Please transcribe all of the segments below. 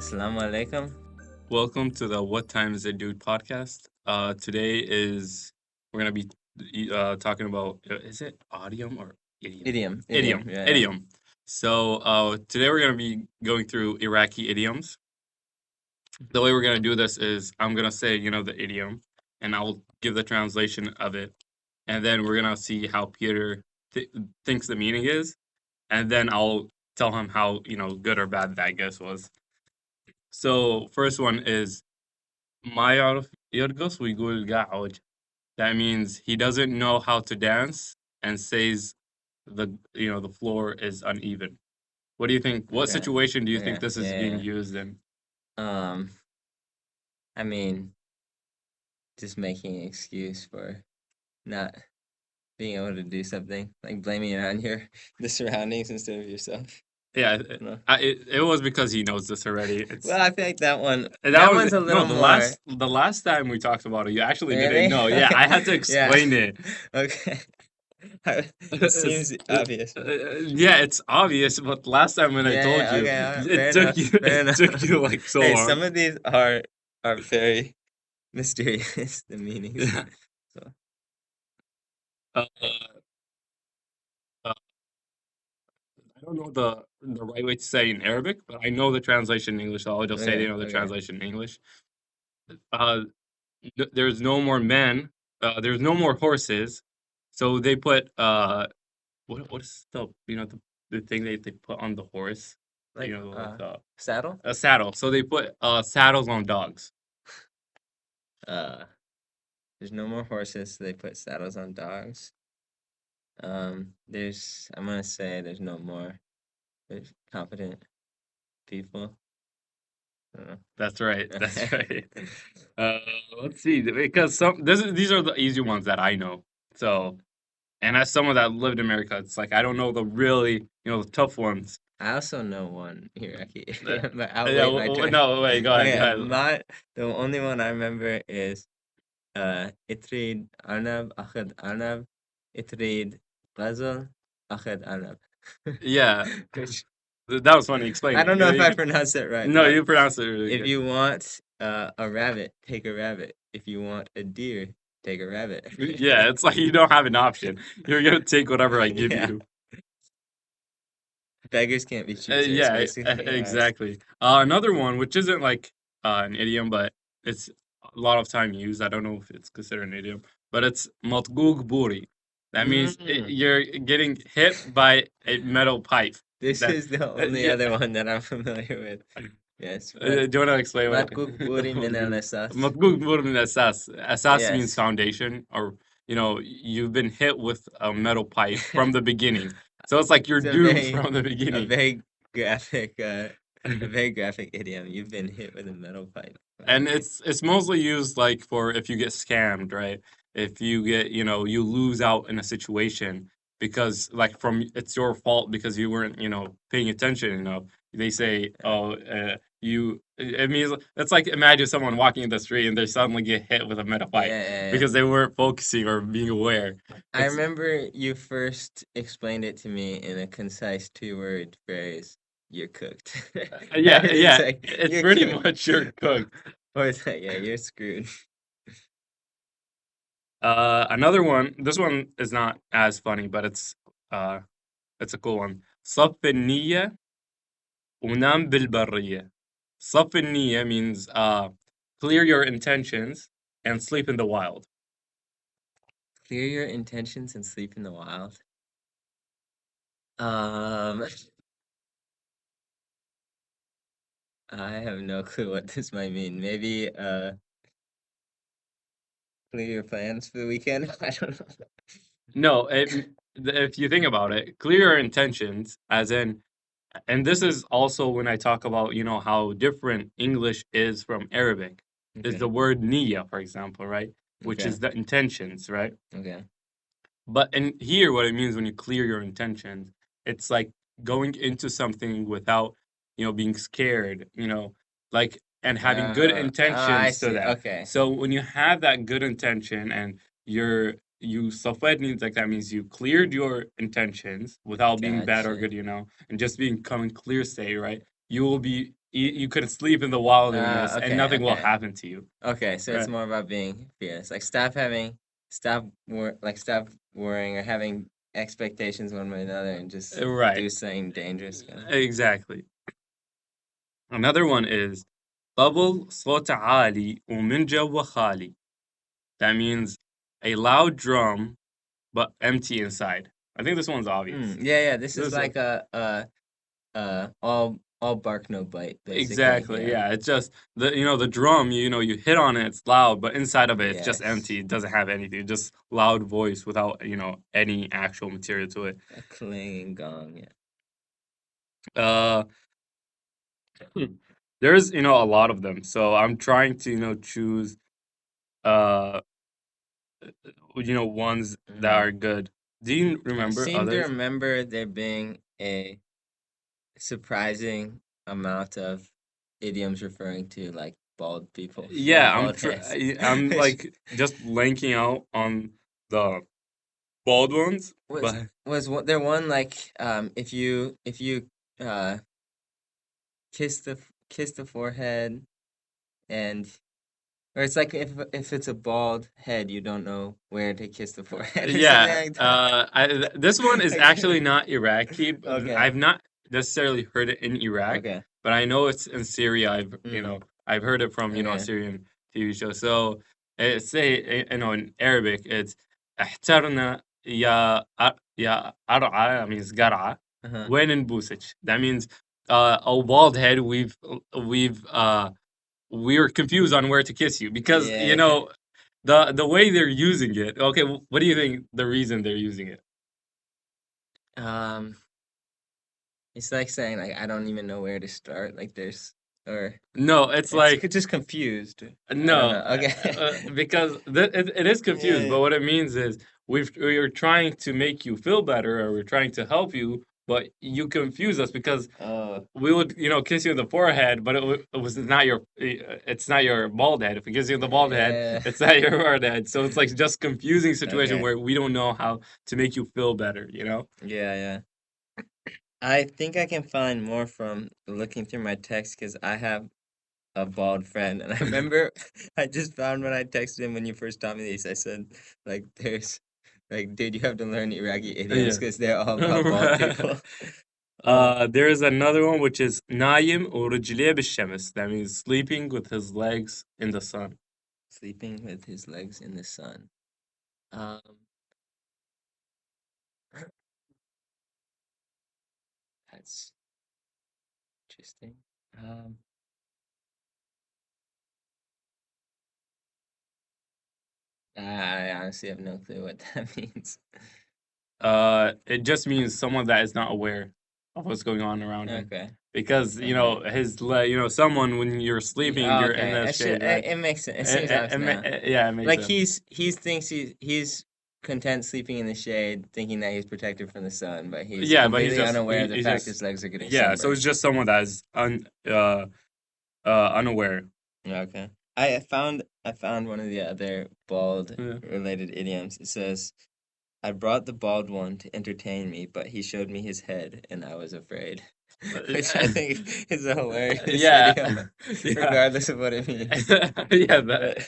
Assalamu alaikum. Welcome to the What Time Is It Dude podcast. Today we're gonna be talking about is it idiom or idiom? Idiom. Idiom, Yeah. idiom. So today we're gonna be going through Iraqi idioms. The way we're gonna do this is I'm gonna say the idiom, and I'll give the translation of it, and then we're gonna see how Peter thinks the meaning is, and then I'll tell him how good or bad that guess was. So first one is ما يعرف يرقص ويقول قاعد. That means he doesn't know how to dance and says the floor is uneven. What do you think? What Okay. situation do you think Okay. this is being Yeah. used in? Um, I mean, just making an excuse for not being able to do something, like blaming it on the surroundings instead of yourself. Yeah, No. it was because he knows this already. Well, I feel like that That was one's a no little more. the last time we talked about it, you actually didn't Really? know. Yeah, I had to Yeah. explain it. Okay. It seems obvious. Yeah, it's obvious, but last time when I told you, Okay. All right. Fair it took enough. you Fair it enough. took you like so Hey, long. some of these are very mysterious, the meanings. So, Uh, uh, I don't know the right way to say in Arabic, but I know the translation in English, so I'll just say okay. the Okay. translation in English. Uh, there's no more men. There's no more horses, so they put what is the thing they put on the horse? Like Like saddle. a saddle. So they put saddles on dogs. Uh, there's no more horses, so they put saddles on dogs. I'm gonna say there's competent people. I don't know. That's right. That's right. Uh, let's see, because these are the easy ones that I know. So, and as someone that lived in America, it's like I don't know the really, the tough ones. I also know one Iraqi Uh, idiom, but I'll yeah, wait my turn. no, wait, go ahead, go Okay, ahead. the only one I remember is اتريد أرنب أخذ أرنب اتريد غزل أخذ أرنب. Yeah, Which that was funny. Explain I it. don't know if I pronounced it right, No, but you pronounced it really if good. you want a rabbit, take a rabbit. If you want a deer, take a rabbit. Yeah, it's like you don't have an option. You're gonna take whatever I give Yeah, you. beggars can't be choosers, Yeah, basically. exactly. Another one, which isn't like an idiom, but it's a lot of time used. I don't know if it's considered an idiom, but it's matgug buri. That means Mm, you're getting hit by a metal pipe. this That, is the only yeah. other one that I'm familiar with. Yes, Do you want to explain what matkuk buri min al asas. matgug buri min asas? Asas means Yes. foundation, or you've been hit with a metal pipe from the beginning. So it's like you're It's doomed from the a beginning. very graphic a very graphic idiom. You've been hit with a metal pipe. And Okay. it's mostly used like for if you get scammed, right? If you get, you lose out in a situation because like from it's your fault because you weren't, paying attention enough. They say, Uh, "Oh, it means it's like imagine someone walking in the street and they suddenly get hit with a metal yeah, pipe yeah, yeah. because they weren't focusing or being aware." I It's remember you first explained it to me in a concise two-word phrase. You're cooked. yeah, It's yeah, like it's you're pretty cooked. much you're cooked. Or it's like, yeah, you're screwed. Another one. This one is not as funny, but uh, it's a cool one. صف النية ونام بالبرية. صف النية means clear your intentions and sleep in the wild. Clear your intentions and sleep in the wild. Um, I have no clue what this might mean. Maybe clear your plans for the weekend. I don't know. No, if you think about it, clear your intentions, as in, and this is also when I talk about, how different English is from Arabic, is Okay. the word niya, for example, right? Which Okay. is the intentions, right? Okay. But and here, what it means when you clear your intentions, it's like going into something without, being scared, like and having good I intentions to see. that. Okay. So when you have that good intention and you safed means like that means you cleared your intentions without being bad or Gotcha. good, and just being coming clear state, right? You will be you could sleep in the wilderness and Okay, nothing will okay. happen to you, Okay, so it's right? more about being fearless. Like stop worrying or having expectations one way or another and just Right. do something dangerous kind of. Exactly. Another one is قبل صوت عالي ومن جو خالي. That means a loud drum but empty inside. I think this one's obvious. Yeah, yeah, this is This like all bark no bite basically. exactly, Yeah. yeah. It's just the drum. You hit on it, it's loud, but inside of it, it's just Yes. empty. It doesn't have anything. Just loud voice without any actual material to it. A clanging gong, yeah. Uh, there's a lot of them, so I'm trying to choose uh ones that Mm. are good. Do you I remember seem to others? remember there being a surprising amount of idioms referring to like bald people Yeah, and bald heads. I'm Which like just blanking out on the bald ones, was but there one like if you uh kiss the forehead and or it's like if it's a bald head you don't know where to kiss the forehead or something yeah, like that. this one is actually Like, not Iraqi. okay, I've not necessarily heard it in Iraq, okay, but I know it's in Syria. mm, I've heard it from a okay, Syrian TV show. So in Arabic it's احترنا يا أرعى. That means قرعة. uh-huh, وين نبوسك. That means a bald head. We're confused on where to kiss you because yeah. the way they're using it. Okay, what do you think the reason they're using it? um it's like saying like I don't even know where to start like there's or No, it's it's like just confused. I don't no, know. Okay. because it is confused. Yeah. But what it means is we're trying to make you feel better, or we're trying to help you, but you confuse us because Oh, we would kiss you in the forehead, but it was not it's not your bald head. If we kiss you in the bald head, yeah. it's not your bald head. So it's like just confusing situation Okay. where we don't know how to make you feel better. Yeah, yeah. I think I can find more from looking through my text because I have a bald friend, and I remember I just found when I texted him when you first taught me these. I said, like, there's like, dude, you have to learn Iraqi idioms Yeah. because they're all about bald people. There's another one which is نايم ورجليه بالشمس. That means sleeping with his legs in the sun. Sleeping with his legs in the sun. Um, that's interesting. Um, I honestly have no clue what that means. It just means someone that is not aware of what's going on around him. Okay. Because, Okay. someone when you're sleeping, Yeah, you're in okay. that shade, right? It makes sense. It seems obvious now. Yeah, it makes Like sense. he's content sleeping in the shade, thinking that he's protected from the sun, but he's Yeah, but completely unaware of the he's fact just his legs are getting yeah. So sunburned. it's just someone that is unaware. Yeah, okay. I found one of the other bald Yeah. related idioms. It says, "I brought the bald one to entertain me, but he showed me his head, and I was afraid." Which I think is a hilarious Yeah, idiom, yeah. regardless of what it means. Yeah, But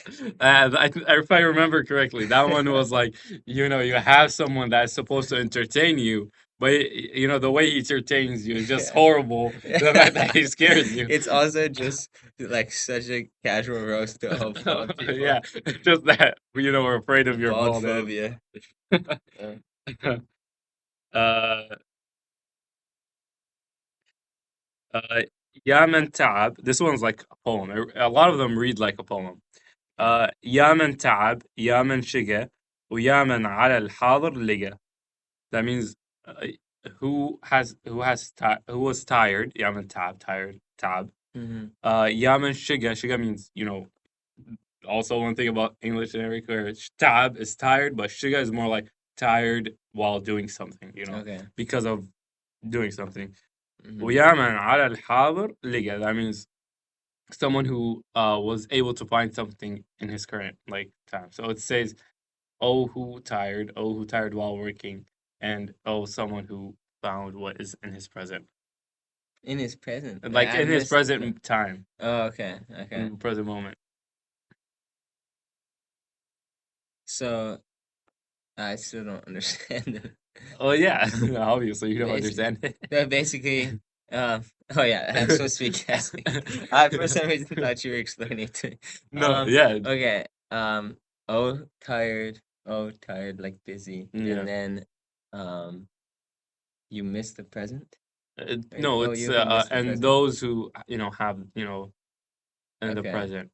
if I remember correctly, that one was like, you have someone that's supposed to entertain you, but the way he entertains you is just yeah. horrible. The fact that he scares you. It's also just like such a casual roast to all bald people. Yeah, it's just that we're afraid The of your bald bald head. phobia. Uh, uh, uh, يا من تعب. This one's like a poem. A lot of them read like a poem. okay. يا من تعب يا من شقى ويا من على الحاضر لقى. That means uh, who was tired. يا من تعب, tired, تعب. Hmm. يا من شقى. شقى means also one thing about English and Arabic where تعب is tired, but شقى is more like tired while doing something, Okay. because of doing something. Hmm. ويا من على الحاضر لقى. That means someone who was able to find something in his current like time. So it says, oh who tired while working, and oh someone who found what is in his present. In his present. Like like I in his missed the pre. present time, Oh, okay, okay. in the present moment. So I still don't understand it. Oh yeah, obviously you don't Basically, understand so basically, oh yeah, I'm supposed to be guessing. I for some reason thought you were explaining it to me. No, yeah, Okay. Oh, tired. Oh, tired, like busy, and yeah. then, you missed the present. Or No, oh, it's you who missed the and present. those who have in the Okay. present.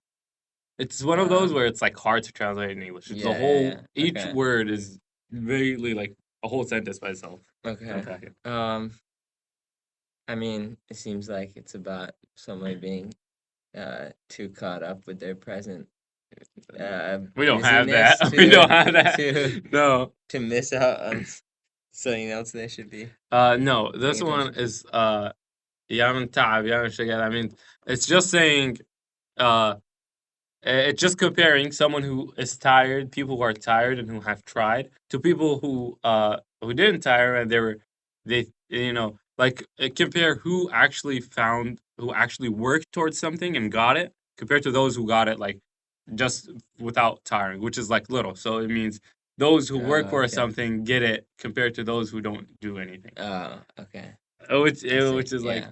It's one of those Um. where it's like hard to translate in English. It's a Yeah, yeah, whole yeah. each Okay. word is vaguely like a whole sentence by itself. To Okay. unpack it. I mean, it seems like it's about somebody being too caught up with their present We don't have busyness that. We don't have that. to No. to miss out on something else they should be No. paying This one attention to. is يا تعب يا شغال. I mean, it's just saying uh it's just comparing someone who is tired, people who are tired and who have tried, to people who didn't tire and they like compare who actually worked towards something and got it compared to those who got it like just without tiring, which is like little. So it means those who work Oh, for okay. something get it compared to those who don't do anything. Oh, okay. I Which see. is like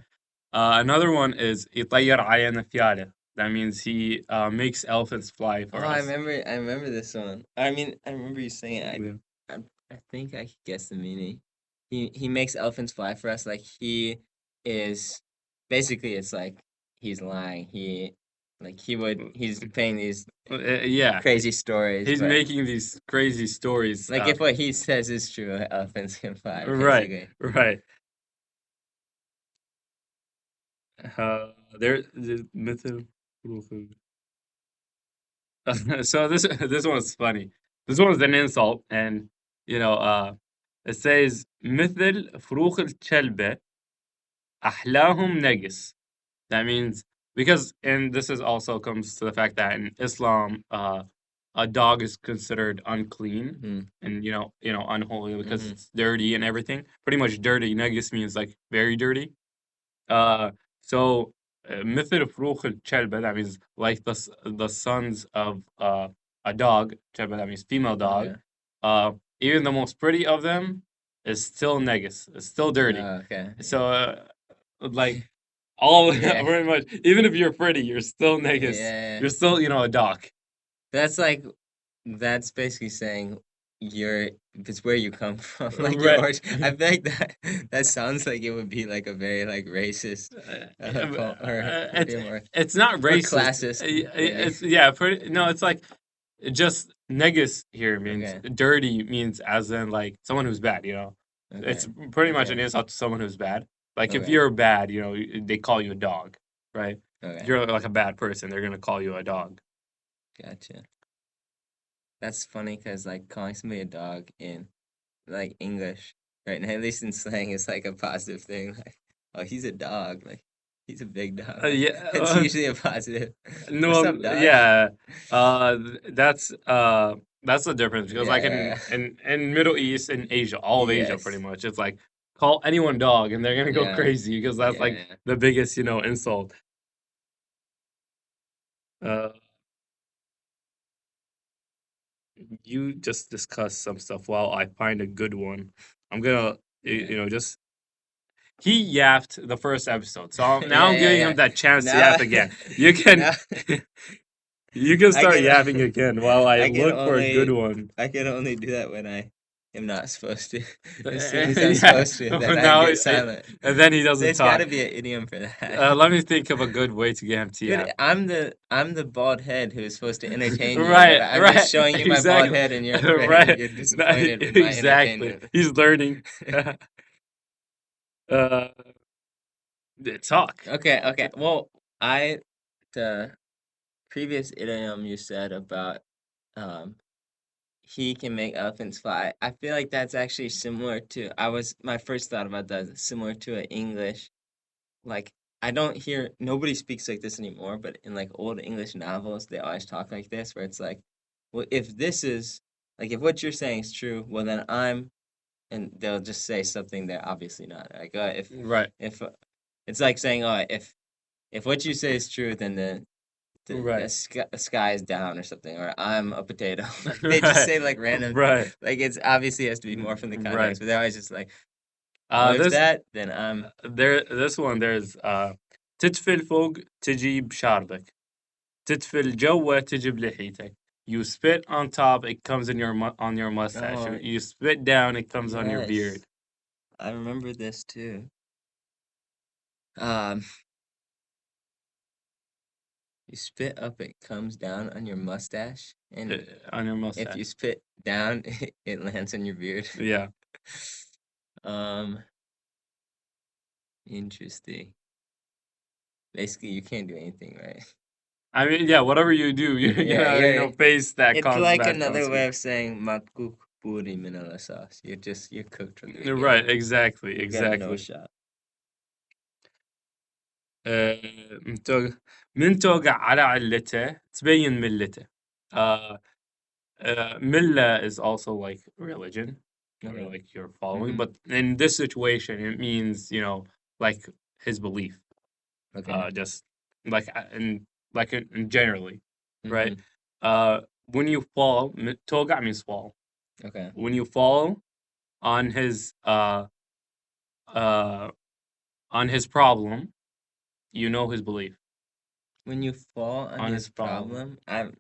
Yeah. another one is يطير عيان ثيابه. That means he makes elephants fly Oh, for us. I remember this one. I mean, I remember you saying it. Yeah. I think I could guess the meaning. He makes elephants fly for us. Like he is basically it's like he's lying. He's playing these Yeah, crazy stories, he's but making these crazy stories. like if what he says is true, elephants can fly, Right, basically. right. There, the myth. So this one's funny. This one's an insult, and you know, it says مثل فروخ الكلبة أحلاهم نجس. That means because, and this is also comes to the fact that in Islam, a dog is considered unclean Hmm. and unholy because Hmm. it's dirty and everything. Pretty much dirty. Nagus means like very dirty. Uh, so مثل فروخ الكلبة, that means like the sons of a dog. كلبة, that means female dog. Okay. Even the most pretty of them is still negus. It's still dirty. Oh, okay. So like all Yeah. pretty much, even if you're pretty, you're still negus. Yeah. You're still a dog. That's like that's basically saying you're it's where you come from, like your Right. origin. I feel like that sounds like it would be like a very like racist or It's maybe more it's not or racist. classist way. It's yeah, pretty, no, it's like just negus here means Okay. dirty, means as in like someone who's bad. It's Okay. pretty much an Okay. insult to someone who's bad. Like if Okay. you're bad, they call you a dog, right? If Okay. you're like a bad person, they're gonna call you a dog. Gotcha. That's funny because like calling somebody a dog in like English, right? And at least in slang, it's like a positive thing. Like, oh, he's a dog. Like, he's a big dog. Like, it's Yeah. usually a positive. What's No, up, dog? yeah. That's the difference because like Yeah. in Middle East and Asia, all of Asia pretty Yes. much, it's like call anyone dog and they're gonna go Yeah. crazy because that's like Yeah. the biggest, insult. Uh, you just discuss some stuff while I find a good one. I'm gonna, Yeah. just he yapped the first episode, so now Yeah. I'm Yeah. giving Yeah. him that chance to Now, yap again. You can. now You can I start can yapping again while I I can look for a good only one. I can only do that when I am not supposed to. As soon as I'm Yeah. supposed to, then I Now, get silent. and then he doesn't There's got talk. to be an idiom for that. Let me think of a good way to get him to Dude, yap. I'm the bald head who's supposed to entertain you, but Right, I'm just right, showing you my bald exactly, head, and you're right. you're No, disappointed with my exactly. entertainment. He's learning. uh, talk. Okay, okay. Well, I the previous idiom you said about um he can make elephants fly. I feel like that's actually similar to my first thought about that is similar to an English. Like I don't hear nobody speaks like this anymore, but in like old English novels, they always talk like this, where it's like, well, if this is like if what you're saying is true, well then I'm, and they'll just say something they're obviously not. Like Right. if It's like saying, "Oh, if what you say is true, then Right. the sky is down or something, or I'm a potato." Like they just Right. say like random, Right. like it's obviously has to be more from the Right. context, but they're always just like, "Well, if This that, then I'm." this one there's تدفي الفوق تجيب شاربك. تدفي الجو تجيب لحيتك. You spit on top, it comes in on your mustache. Oh, You spit down, it comes on your yes, beard. I remember this too. Um, you spit up, it comes down on your mustache, Uh, and on your if you mustache. spit down, it lands on your beard. Yeah. Um, interesting. Basically, you can't do anything, right? I mean, yeah, whatever you do, you're Yeah, gonna, yeah. face that It's cause like bad another way consequences. of saying matkuk puri minala sauce. You're cooked from the beginning. Right, exactly, You got no exactly. shot. آه، من توقع على علته تبين ملته. Uh, Millah is also like religion or Okay. like you're following, Mm-hmm. but in this situation, it means, like his belief. Okay. Just like in generally, right? Mm-hmm. When you fall, toga means fall. Okay. When you fall on his uh on his problem, you know his belief When you fall on on his his problem. problem, I'm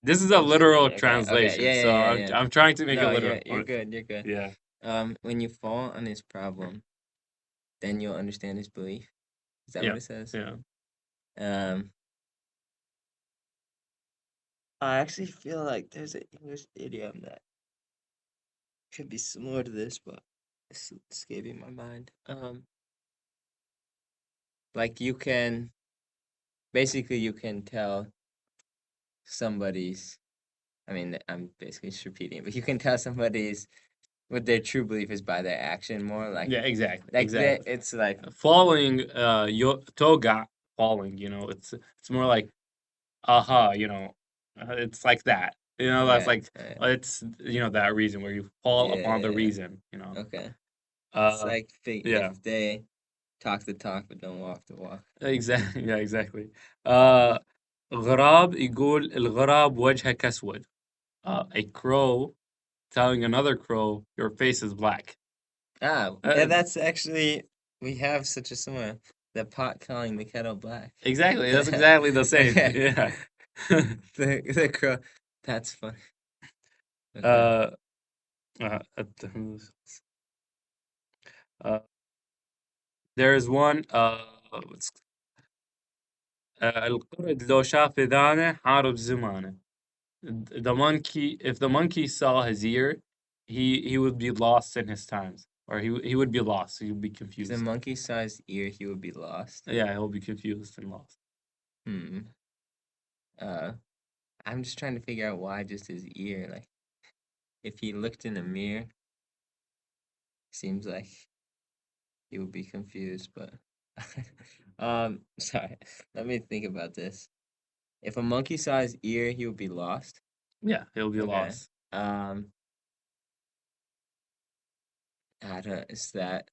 This is a just literal okay. Okay. translation, Yeah. so Yeah. Yeah. Yeah. I'm trying to make it No, literal. you're good. You're good. Yeah, When you fall on his problem, then you'll understand his belief. Is that what yeah, it says? yeah. Um, I actually feel like there's an English idiom that could be similar to this, but it's escaping my mind. Like you can basically you can tell somebody's. I mean, I'm basically just repeating, but you can tell somebody's what their true belief is by their action more. Yeah, exactly, Like exactly. it's like Falling, toga, falling. It's more like aha. It's like that. That's yeah, like it's that reason where you fall yeah, upon the yeah, yeah. reason. Okay, it's Uh, like yeah, if they talk the talk but don't walk the walk. exactly. Yeah, exactly. Uh, غراب يقول الغراب وجهك أسود. A crow telling another crow, your face is black. Ah, yeah, Uh, that's actually we have such a similar. The pot calling the kettle black. exactly. That's exactly the same. Okay, Yeah. the crow. That's funny. Okay. uh, uh, uh, there's one. القرد لو شاف ذانه حارب زمانه. The monkey, if the monkey saw his ear, he would be lost in his times, or he would be lost. He would be If the confused. monkey saw his ear, he would be lost. Yeah, he'll be confused and lost. Hmm. Uh, I'm just trying to figure out why just his ear. Like, if he looked in a mirror, seems like he would be confused. But, sorry. Let me think about this. If a monkey saw his ear, he would be lost. Yeah, he'll be Okay. lost. I don't. Is that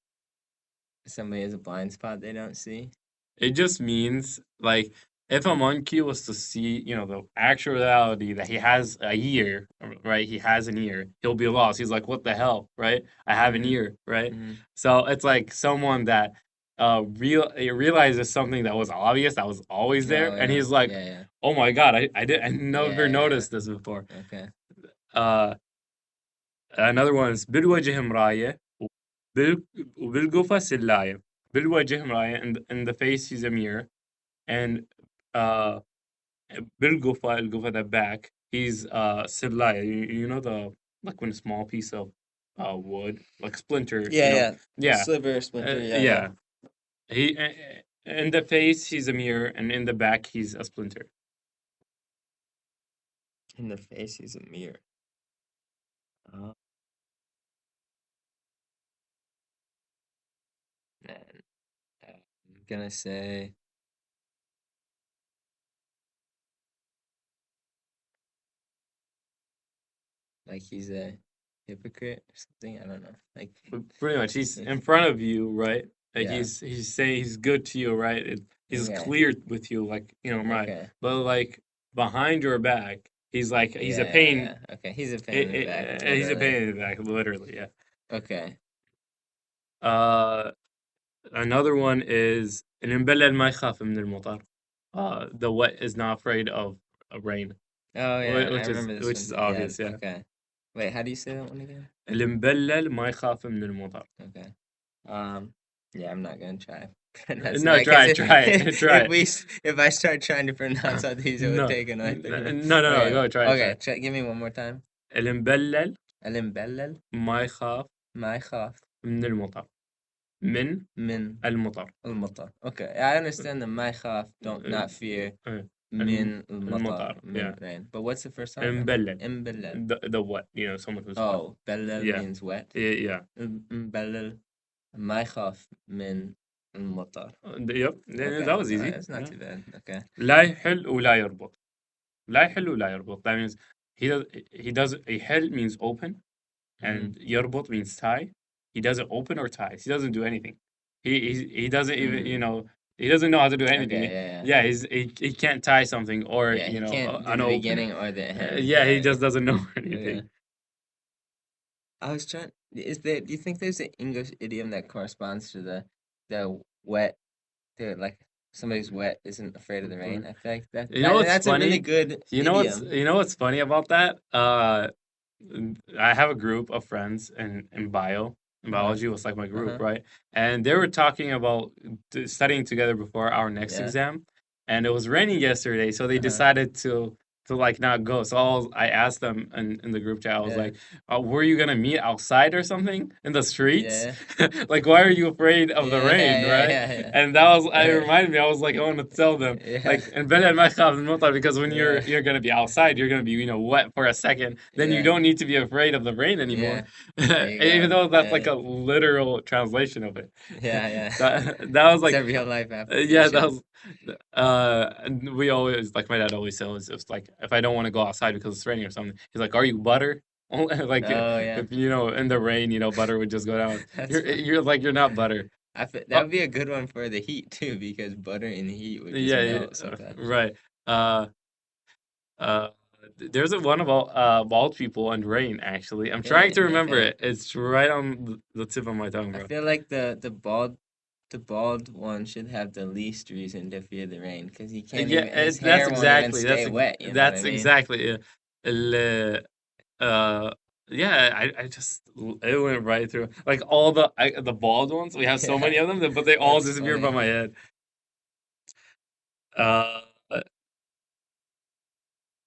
somebody has a blind spot they don't see? It just means like if a monkey was to see, the actual reality that he has a ear, right? He has an ear. He'll be lost. He's like, "What the hell?" Right? I have an Mm-hmm. ear, right? Mm-hmm. So it's like someone that realizes something that was obvious, that was always there, Oh and yeah. he's like, Yeah. Yeah. "Oh my God, I never Yeah. Yeah. noticed this before." Okay. Uh, Another one is بالوجه مراية وبالقفا سلاية. بالوجه مراية, in the face he's a mirror, and uh بالقفا the back, he's سلاية. The like when a small piece of wood, like splinter, Yeah. Yeah. yeah, Sliver, splinter. Yeah. Yeah. yeah. He In the face he's a mirror, and in the back he's a splinter. In the face, he's a mirror. Uh, man, I'm gonna say like he's a hypocrite or something. I don't know. Like, But pretty much he's in front of you, right? Like Yeah. he's saying he's good to you, right? He's Okay. clear with you, like right. Okay. But like behind your back, he's like he's a Yeah, yeah, pain. yeah. Okay. He's a pain in the back, He's a literally. pain in the back, literally. Yeah. Okay. Uh, Another one is المبلل ما يخاف من المطر. The wet is not afraid of rain, Oh yeah, I which remember this is one. Yeah, obvious. Yeah. okay. Wait, how do you say that one again? المبلل ما يخاف من المطر. Okay. Um, yeah, I'm not gonna try pronouncing No, that because try it, try it. if I start trying to pronounce all these, it would No, take another 30 minutes. no, Okay, go try it, try okay. it. Give me one more time. المبلل المبلل ما يخاف ما يخاف من المطر. من من المطر. المطر. Okay, I understand the ما يخاف, don't not fear. آه، من المطر, المطر. من Yeah. rain. But what's the first part? مبلل. مبلل. The what? Someone who's wet. Oh, بلل Yeah. means wet. Yeah. مبلل ما يخاف من المطر. Yep. Okay, That was easy. that's not Yeah. too bad. Okay. لا يحل ولا يربط. لا يحل ولا يربط. That means he does يحل means open, and يربط means tie. He doesn't open or ties. He doesn't do anything. He doesn't even he doesn't know how to do anything. Okay, yeah. He can't tie something, or Yeah, he can't do the unopen. beginning or the end. Yeah, he just doesn't know anything. Okay. I was trying. Do you think there's an English idiom that corresponds to the wet, like somebody's wet isn't afraid of the rain? I feel like that's a really good idiom. You know what's funny about that? I have a group of friends in biology was like my group, right? And they were talking about studying together before our next exam, and it was raining yesterday, so they decided to like not go. So I asked them in the group chat. I was like, "Were you gonna meet outside or something in the streets? Like, why are you afraid of the rain, right?" And that was it reminded me. I was like, I want to tell them like, and because when you're gonna be outside, you're gonna be wet for a second. Then you don't need to be afraid of the rain anymore, even though that's like a literal translation of it. Yeah. That was like it's a real life application. Yeah, that was. And we always like my dad always says it's like if I don't want to go outside because it's raining or something, he's like, "Are you butter?" Like if in the rain, butter would just go down. You're like you're not butter. That would be a good one for the heat too, because butter in the heat would just melt sometimes. Right. There's one about bald people and rain. Actually, I'm trying to remember it. It's right on the tip of my tongue, bro. I feel like the bald one should have the least reason to fear the rain because he can't even. His hair won't even stay wet. That's exactly it. I just it went right through. Like all the bald ones, we have so many of them, but they all disappear from my head.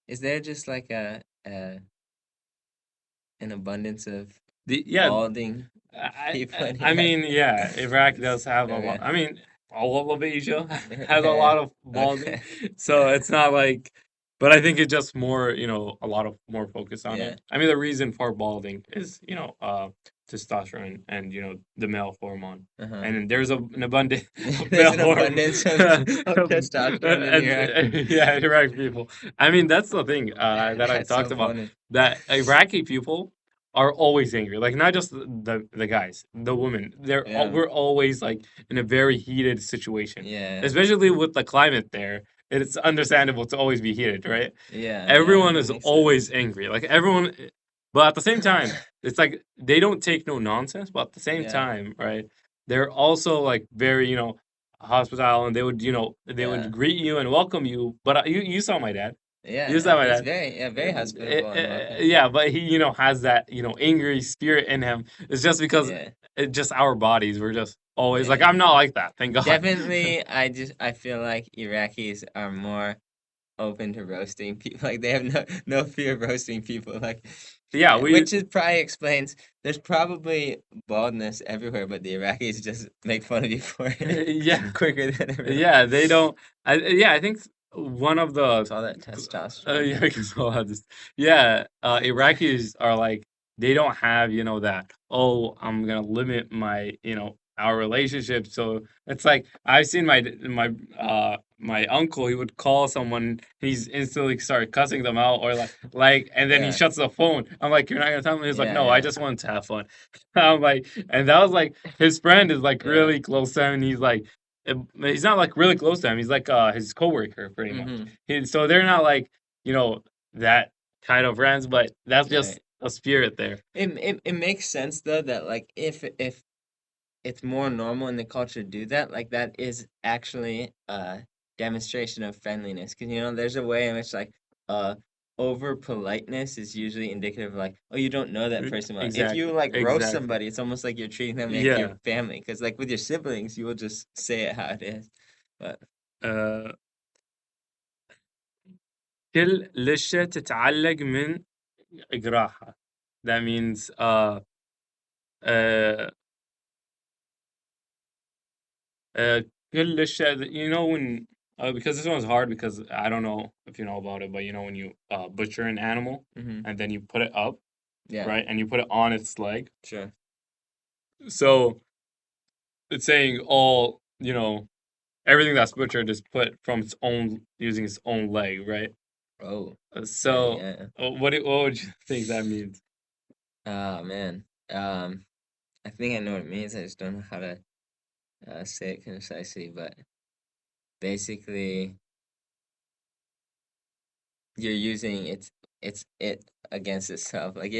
Is there just like an abundance of balding people? I mean, yeah, Iraq does have a lot. I mean, all of Asia has a lot of balding, so it's not like. But I think it's just more, a lot of more focus on it. I mean, the reason for balding is, testosterone and the male hormone, and there's an abundance of male abundance of testosterone in Iraq. Yeah, Iraqi people. I mean, that's the thing that I talked about. That Iraqi people are always angry, like not just the guys, the women. We're always like in a very heated situation. Especially with the climate there. It's understandable to always be heated, right? Everyone is always angry. Like everyone, but at the same time, it's like they don't take no nonsense. But at the same time, right? They're also like very, hospitable, and they would, they would greet you and welcome you. But you saw my dad. You saw my dad. Very hospitable. Yeah, but he, has that, angry spirit in him. It's just because it's just our bodies. We're just always like, I'm not like that. Thank God. Definitely, I feel like Iraqis are more open to roasting people. Like they have no fear of roasting people. Like which probably explains there's probably baldness everywhere, but the Iraqis just make fun of you for it. Quicker than everyone. Yeah, they don't. I think one of the it's all that testosterone. Because all that Iraqis are like they don't have that. Oh, I'm gonna limit my our relationship. So it's like I've seen my uncle. He would call someone. He's instantly start cussing them out, or and then he Yeah. shuts the phone. I'm like, you're not gonna tell me? He's like, Yeah. no, I Yeah. just wanted to have fun. I'm like, and that was like his friend is like Yeah. really close to him, and he's not like really close to him. He's like his coworker pretty much. Mm-hmm. So they're not like you know that kind of friends, but that's just Right. a spirit there. It makes sense though that like if it's more normal in the culture to do that, like that is actually a demonstration of friendliness. Because there's a way in which like uh over politeness is usually indicative of like, oh, you don't know that person well. If you Exactly. like roast Exactly. somebody, it's almost like you're treating them like your Yeah. family. Because like with your siblings, you will just say it how it is. But Uh, كل لشة تتعلق من إجراحها. That means uh uh كل لشة, when because this one's hard because I don't know if you know about it, but when you butcher an animal hmm and then you put it up, yeah, right, and you put it on its leg. sure. So it's saying everything that's butchered is put from its own using its own leg, right? Oh, dang, So yeah. what would you think that means? Oh man. I think I know what it means. I just don't know how to say it concisely. But basically, you're using it against itself. Like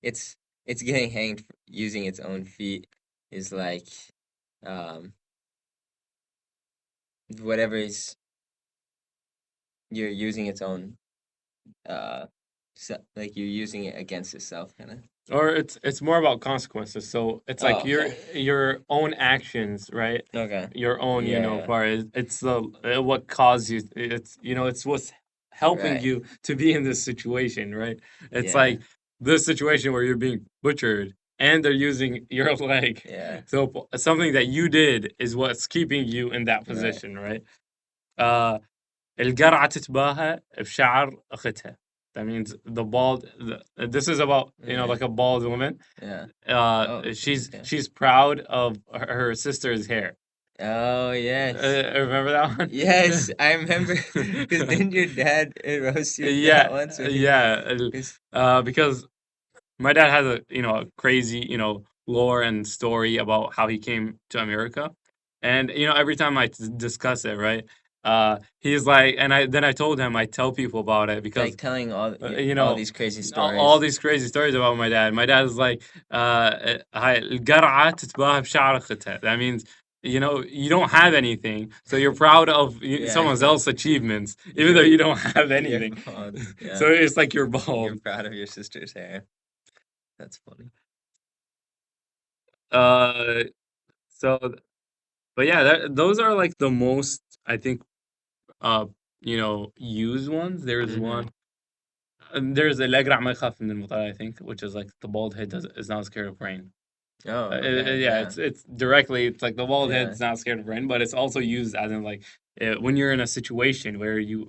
it's getting hanged using its own feet is like um whatever is you're using its own like you're using it against itself kind of. Or it's more about consequences. So it's like Oh, your okay. your own actions, right? Okay. Your own, Yeah. part is it's the what caused you. It's what's helping Right. you to be in this situation, right? It's Yeah. like this situation where you're being butchered and they're using your leg. Yeah. So something that you did is what's keeping you in that Right. position, right? Uh, القرعة تتباهى بشعر أختها. That means this is about, Yeah. like a bald woman. Yeah. Uh, Oh, she's okay. she's proud of her sister's hair. Oh, yes. Remember that Yes, I remember. Because one? didn't your dad roast your dad Yeah, once when he yeah. was Because my dad has a crazy, lore and story about how he came to America. And every time I discuss it, right? He's like, and I told him I tell people about it because like telling you all know these crazy all stories? these crazy stories about my dad. My dad is like, هاي القرعة تتباهى بشعر أختها. That means you don't have anything, so you're proud of Yeah, someone else's achievements, even though you're you don't have you're anything. bald. So Yeah, it's like you're you're bald. proud of your sister's hair. That's funny. Uh, so, but yeah, those are like the most, I think, uh, used ones. Mm-hmm. There's الأقرع ما يخاف من المطر, I think, which is like the bald head is not scared of rain. Oh, okay. Yeah, Yeah. it's like the bald Yeah. head's not scared of rain, but it's also used as in like when you're in a situation where you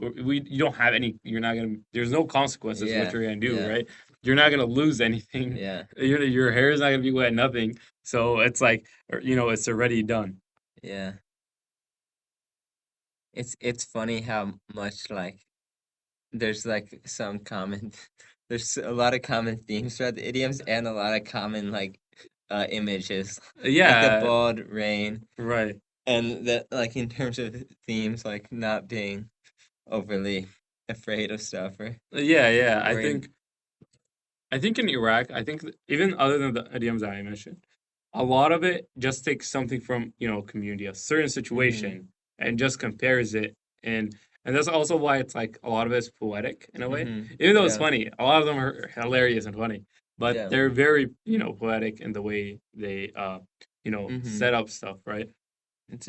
don't have you're not gonna, there's no consequences what Yeah. you're gonna do, Yeah. right? You're not gonna lose anything. Yeah. Your hair is not gonna be wet, nothing. So it's like, it's already done. Yeah. It's funny how much like there's like some common there's a lot of common themes throughout the idioms and a lot of common like images like the Yeah, bald rain right. and that like in terms of themes like not being overly afraid of stuff or Yeah, yeah. worried. I think in Iraq, I think even other than the idioms that I mentioned, a lot of it just takes something from, community, a certain Mm-hmm. situation, and just compares it. And and that's also why it's like a lot of it's poetic in a way. Mm-hmm. Even though it's Yeah. funny, a lot of them are hilarious and funny, but Yeah. they're very, poetic in the way they Mm-hmm. set up stuff, right? It's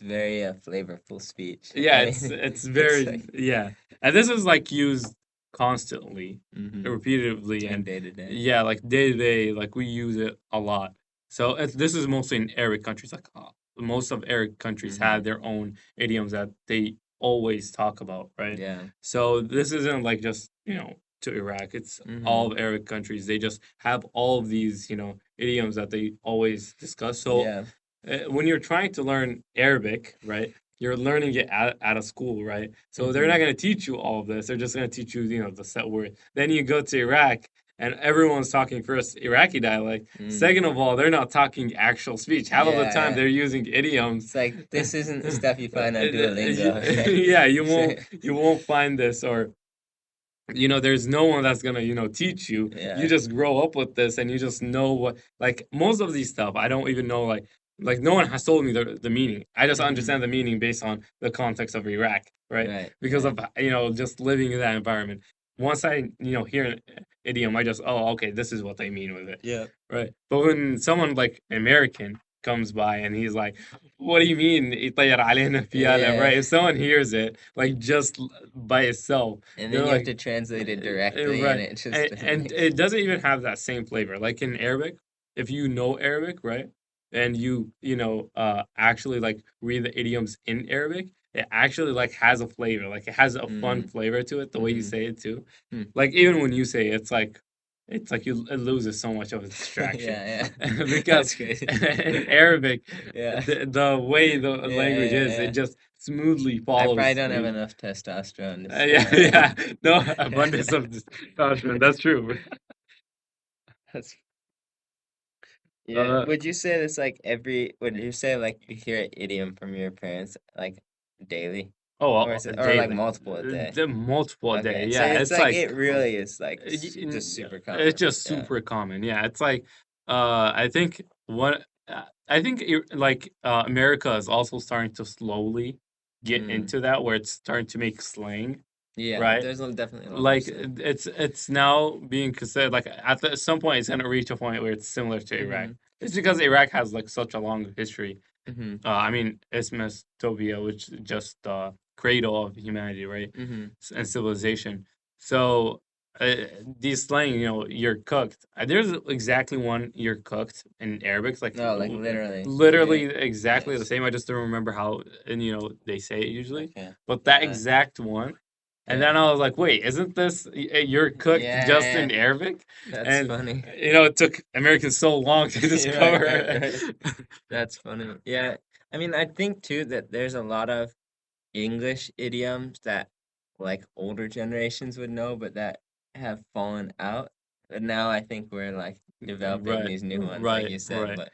very flavorful speech. Yeah, I it's mean, it's it's very, like yeah. And this is like used constantly, mm-hmm. repeatedly, Like and day to day. yeah, like day to day, like we use it a lot. So this is mostly in Arab countries. Like most of Arab countries have Mm-hmm. their own idioms that they always talk about, right? Yeah. So this isn't like just to Iraq. It's all Mm-hmm. of Arabic countries. They just have all of these, idioms that they always discuss. So Yeah. when you're trying to learn Arabic, right, you're learning it at a school, right? So they're Mm-hmm. not going to teach you all of this. They're just going to teach you, the set word. Then you go to Iraq, and everyone's talking first Iraqi dialect. Mm. Second of all, they're not talking actual speech. Half of the Yeah, time, yeah. they're using idioms. It's like this isn't the stuff you find on Duolingo, right? Yeah, you So, won't you won't find this, or there's no one that's gonna, teach you. You yeah. just grow up with this, and you just know what, like, most of these stuff, I don't even know, like no one has told me the meaning. I just Mm-hmm. understand the meaning based on the context of Iraq, right? Right, Because right. of, just living in that environment. Once I, hear an idiom, I just, oh, okay, this is what they mean with it, Yeah. right? But when someone like American comes by and he's like, what do you mean يطير علينا فيانا, Yeah. right? If someone hears it, like, just by itself, And then they're you have like, to translate it directly, and right. it just doesn't And make it sense. doesn't even have that same flavor. Like in Arabic, if you know Arabic, right? And actually like read the idioms in Arabic, it actually like has a flavor. Like it has a fun Mm. flavor to it, the way you Mm-hmm. say it too. Hmm. Like even when you say it, it's like it loses so much of its distraction. Yeah, yeah. Because That's crazy. in Arabic, Yeah. the way the Yeah, language yeah, is, it yeah. just smoothly I probably follows. don't have enough testosterone to Yeah, say yeah. No, abundance that. of discussion. That's true. That's yeah. Uh, Would you say this like would you say like you hear an idiom from your parents like daily? Or is it, or like daily, multiple a day? the multiple a day. Okay. So Yeah, it's it's like like it really is like just y- super it's common. just Yeah. super common. Yeah, it's like I think America is also starting to slowly get Mm. into that, where it's starting to make slang, Yeah, right? definitely a lot more Like slang. it's now being considered, like, some point it's gonna reach a point where it's similar to Iraq. Mm-hmm. It's because Iraq has like such a long history. Mm-hmm. I mean, Isthmus Tobia, which is just the cradle of humanity, right? Mm-hmm. And civilization. So uh, these slang, you're cooked. There's exactly one, you're cooked in Arabic. It's like No, like literally. literally exactly the Yes. same. I just don't remember how, and they say it usually, Okay. but that Uh, exact one. And yeah. then I was like, wait, isn't this you're cooked Yeah, just in yeah. Arabic? That's And funny. it took Americans so long to Right, discover right, it. right. That's funny. Yeah. I mean, I think too that there's a lot of English idioms that like older generations would know, but that have fallen out. But now I think we're like developing Right, these new ones, like right, you said. right. But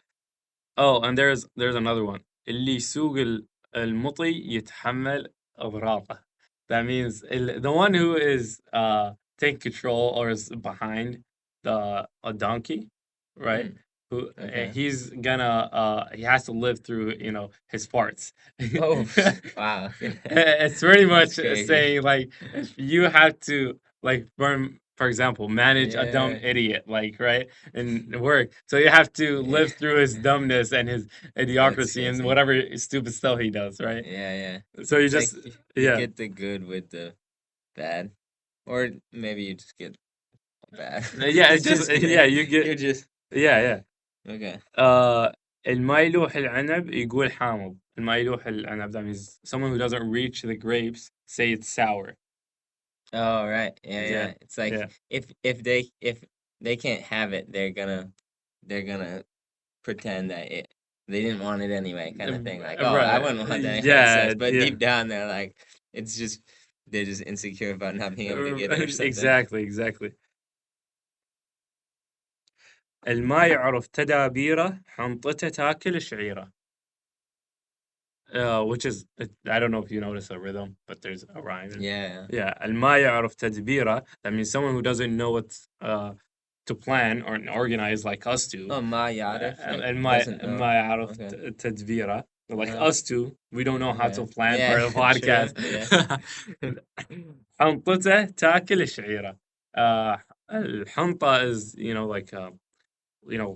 Oh, and there's another one. اللي يسوق المطي يتحمل أضراره. That means the one who is taking control or is behind a donkey, right? mm, Who okay. he has to live through, his farts. Oh, wow. It's pretty much That's crazy. saying, like, if you have to, like, for example, manage a dumb Yeah, idiot, like, right, and work. So you have to yeah. live through his dumbness and his That's idiocracy and crazy. whatever stupid stuff he does, right? Yeah, yeah. So you It's like just, you yeah, get the good with the bad, or maybe you just get bad. yeah, it's just, Just yeah, kidding. you You're get, just yeah, okay. yeah. الماء يلوح العنب يقول حامض. الماء يلوح العنب, that means someone who doesn't reach the grapes say it's sour. Oh, right. Yeah, Yeah, yeah. It's like yeah. if they can't have it, they're gonna pretend that they didn't want it anyway, kind of thing. Like, oh, I Right. wouldn't want that anyway. Yeah, But yeah. deep down, they're like, it's just they're just insecure about not being able to get it or something. Exactly, exactly. الماء يعرف تدابيره حنطته تاكل شعيره. Which is, I don't know if you notice a rhythm, but there's a rhyme. Yeah. Yeah, الماء يعرف تدبيره. That means someone who doesn't know what's to plan or organize, like us do. Oh, Ma Yadif, like And doesn't know. ما يعرف Okay. تدبيره. Like Uh, us two, we don't know how to okay. plan for Yeah, a true. podcast. Yeah. حنطته تاكل الشعيرة. الحنطة is, like,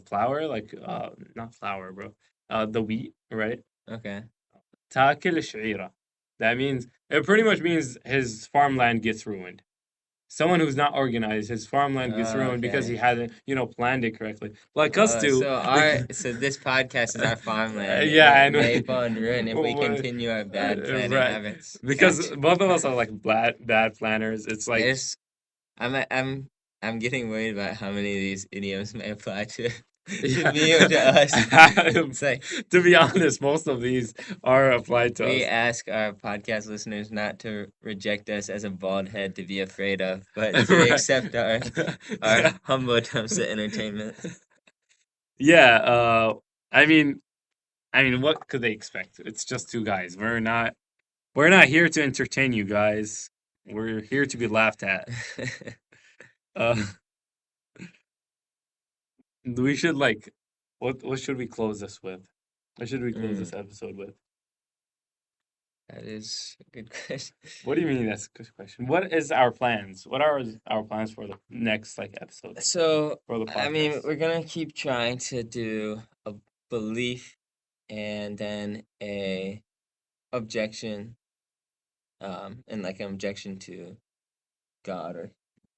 flour, like, not flour, bro. The wheat, right? Okay. تاكل الشعيرة. That means, it pretty much means his farmland gets ruined. Someone who's not organized, his farmland gets ruined because he Okay. hasn't, planned it correctly. Like us two. So this podcast is our farmland. Yeah, It and may fall in ruin if we continue our bad planning right, habits. because Gotcha. both of us are like bad planners. It's like, There's I'm I'm getting worried about how many of these idioms may apply to to Yeah. me or to us. It's like To be honest, most of these are applied to we us. ask our podcast listeners not to reject us as a bald head to be afraid of, but to Right. accept our humble attempts at entertainment. Yeah, I mean, what could they expect? It's just two guys. We're not here to entertain you guys. We're here to be laughed at. Uh, we should like, what should we close this with? What should we close this Mm, episode with? that is a good question. What do you mean that's a good question? What is our plans? What are our plans for the next like episodes So, for the I mean, podcast? we're gonna keep trying to do a belief and then a objection, and like an objection to God or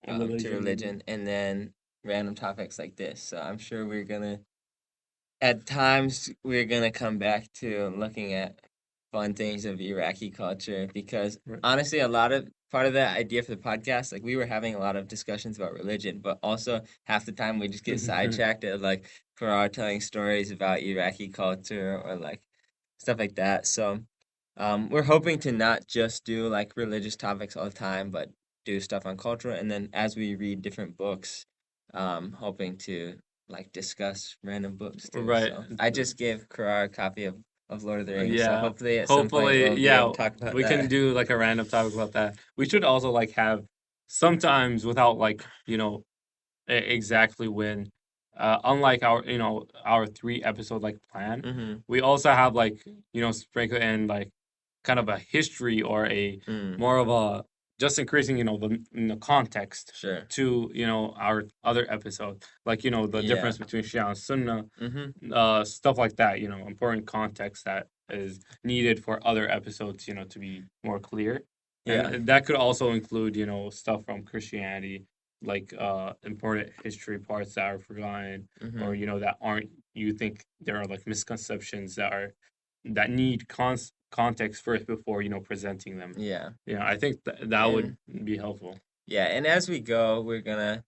And to religion, maybe. religion, and then random topics like this. So I'm sure at times, we're gonna come back to looking at fun things of Iraqi culture because Right. honestly, part of the idea for the podcast, like we were having a lot of discussions about religion, but also half the time we just get sidetracked at like Farah telling stories about Iraqi culture or like stuff like that. So we're hoping to not just do like religious topics all the time, but do stuff on culture. And then as we read different books, hoping to like discuss random books too. Right. So I just gave Karar a copy of Lord of the Rings. So Yeah. hopefully at some point Hopefully, we'll be able yeah, to talk about we can that. do like a random topic about that. We should also like have sometimes without like, exactly when unlike our our 3 episode like plan, Mm-hmm. we also have like sprinkle in like kind of a history or a Mm, more of a just increasing the context sure. to our other episode, like the Yeah. difference between Shia and Sunnah, Mm-hmm. stuff like that, important context that is needed for other episodes, to be more clear. Yeah. And that could also include, stuff from Christianity, like important history parts that are forgotten, Mm-hmm. or that aren't, you think there are like misconceptions that need context first before presenting them. Yeah. I think that would And be helpful. yeah, and as we go, we're gonna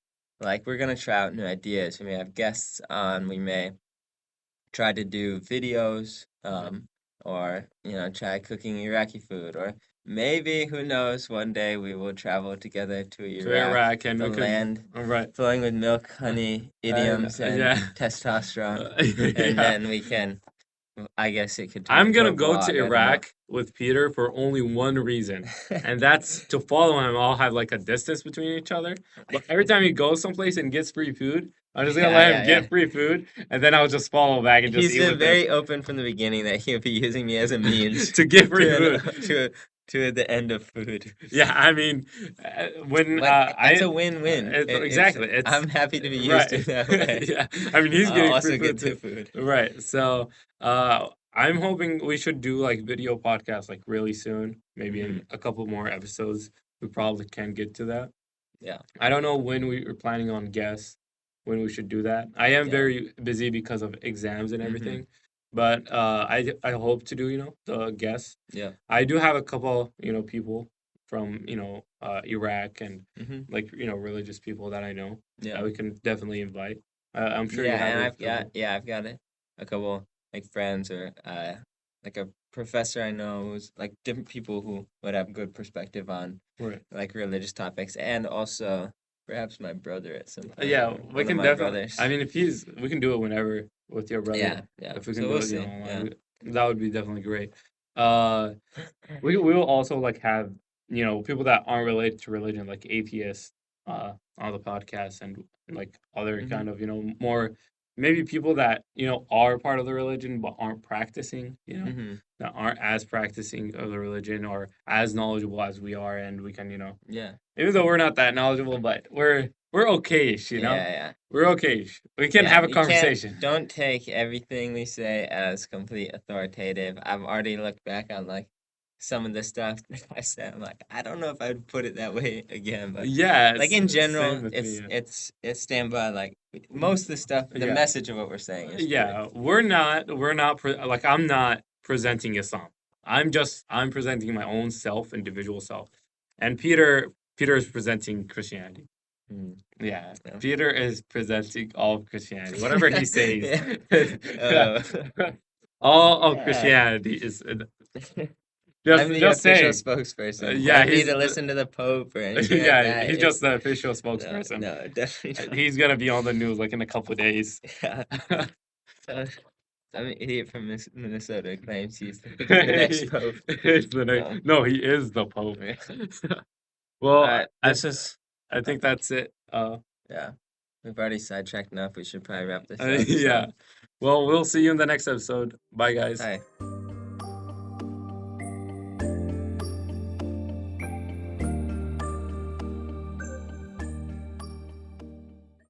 try out new ideas. We may have guests on. We may try to do videos, or try cooking Iraqi food, or maybe who knows, one day we will travel together to To Iraq, Iraq, and the we could, land all right. flowing with milk, honey, And idioms, and yeah. testosterone, and Yeah. then we can, I guess it could turn I'm into gonna a go to vlog. I don't know. Iraq with Peter for only one reason, and that's to follow him. I'll have like a distance between each other. But every time he goes someplace and gets free food, I'm just gonna Yeah, let him yeah, yeah. get free food, and then I'll just follow back and just He's eat been with him very open from the beginning that he'll be using me as a means to get free to food. to the end of food. Yeah, I mean, when But it's I a win-win. exactly, it's I'm happy to be used in right. that way. Yeah, I mean he's I'll getting free also get food the too, food. right? So, I'm hoping we should do like video podcasts like really soon, maybe Hmm. in a couple more episodes. We probably can get to that. Yeah, I don't know when we are planning on guests, when we should do that. I am yeah. very busy because of exams and Hmm. everything, but I hope to do the guests. Yeah. I do have a couple people from Iraq and Hmm. like religious people that I know that Yeah. we can definitely invite. I'm sure you Yeah, have and a couple. I've got a couple like friends or like a professor I know who's like different people who would have good perspective on Right. like religious topics, and also perhaps my brother at some point Yeah, or we one of can my definitely. I brothers. mean, if we can do it whenever with your brother. Yeah, yeah. If we can So do we'll it, see. online, Yeah. that would be definitely great. Uh, we will also like have people that aren't related to religion, like atheists, on the podcast, and like other Hmm. kind of more maybe people that are part of the religion but aren't practicing, Hmm. that aren't as practicing of the religion or as knowledgeable as we are, and we can Yeah. even though we're not that knowledgeable, but we're okay-ish, Yeah, yeah. we're okay-ish. We can Yeah, have a conversation. don't take everything we say as complete authoritative. I've already looked back on like some of the stuff that I said. I'm like, I don't know if I'd put it that way again, but Yeah, like in same general, with me. it's stand by like most of the stuff, the Yeah, message of what we're saying is yeah. correct. Like I'm not presenting Islam. I'm presenting my own self, individual self, and Peter is presenting Christianity. Hmm. Yeah, No. Peter is presenting all of Christianity. Whatever he says, Yeah. Uh, all of yeah. Christianity is I'm the just official saying. spokesperson. Yeah, Don't need he's to listen to the Pope or anything like yeah, that. he's just It's the official no, spokesperson. no, definitely not. He's gonna be on the news like in a couple of days. Yeah. So, some idiot from Minnesota claims he's the next Pope. No. No, he is the Pope. Yeah. All Well, right. This is I think that's it. yeah. We've already sidetracked enough. We should probably wrap this up. Yeah. So, Well, we'll see you in the next episode. Bye, guys. hi.